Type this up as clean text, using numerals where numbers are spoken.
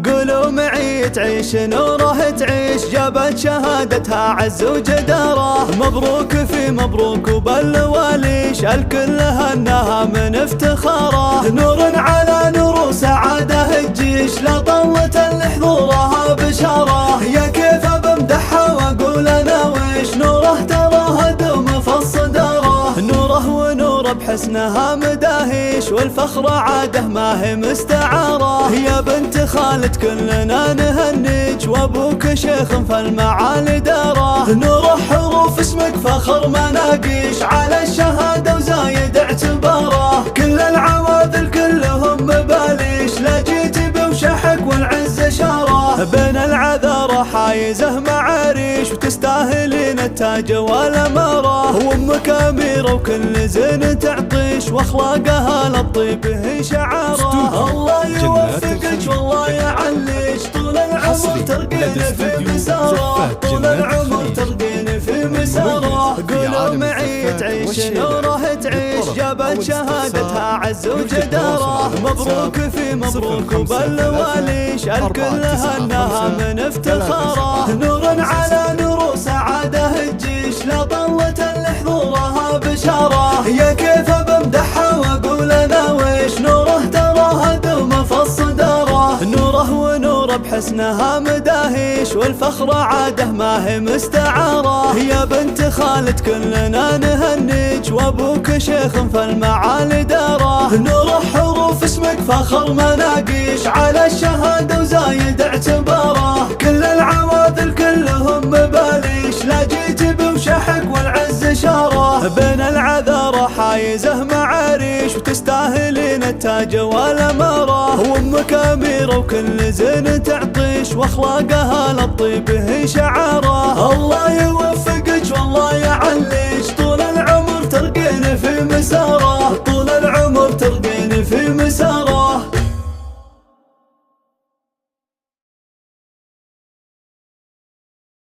قولوا معي تعيش نوره تعيش، جابت شهادتها عز وجداره. مبروك في مبروك وبالواليش، الكل هناها من افتخاره. نور على نور وسعاده الجيش، لا طلت لحضورها بشاره. يا كيف بمدحها واقول انا ويش، نوره تراه دوم في الصداره. نوره ونور بحسنها مداهيش، والفخر عاده ما هي مستعاره. يا بنت خالد كلنا نهنيك، وابوك شيخ في المعالي داره. نوره حروف اسمك فخر مناقيش، على الشهاده وزايد اعتباره. كل العواذل كلهم مباليش، لا جيت بوشحك والعز شاره. بين العذارى حايزه معاريش، وتستاهلين التاج والاماره. وامك اميره وكل زين تعطيش، واخلاقها للطيب هي شعاره. الله يوفقك والله يعليش، طول العمر ترقين في مساره. طول العمر ترقين في مساره. قولوا معي تعيش نوره تعيش، جابت شهادتها عز وجداره. مبروك في مبروك وبالواليش، الكل هناها من افتخاره. نور على نور وسعاده الجيش، لا طلت لحضورها بشاره. يا كيف بمدحها واقول انا ويش، نوره تراها دوم في الصداره. نوره ونور بحسنها مداهيش، والفخر عاده ما هي مستعاره. يا بنت خالد كلنا نهنيك، وابوك شيخ في المعالي داره. نوره حروف اسمك فخر مناقيش، على الشهاده وزايد اعتباره. كل العواذل كلهم مباليش، لا جيت بوشحك والعز شاره. بين العذارى حايزه معاريش، وتستاهلين التاج والاماره. وامك اميره وكل زين تعطيش، واخلاقها للطيب هي شعاره. الله يوفقك والله يعليش، طول العمر ترقين في مساره.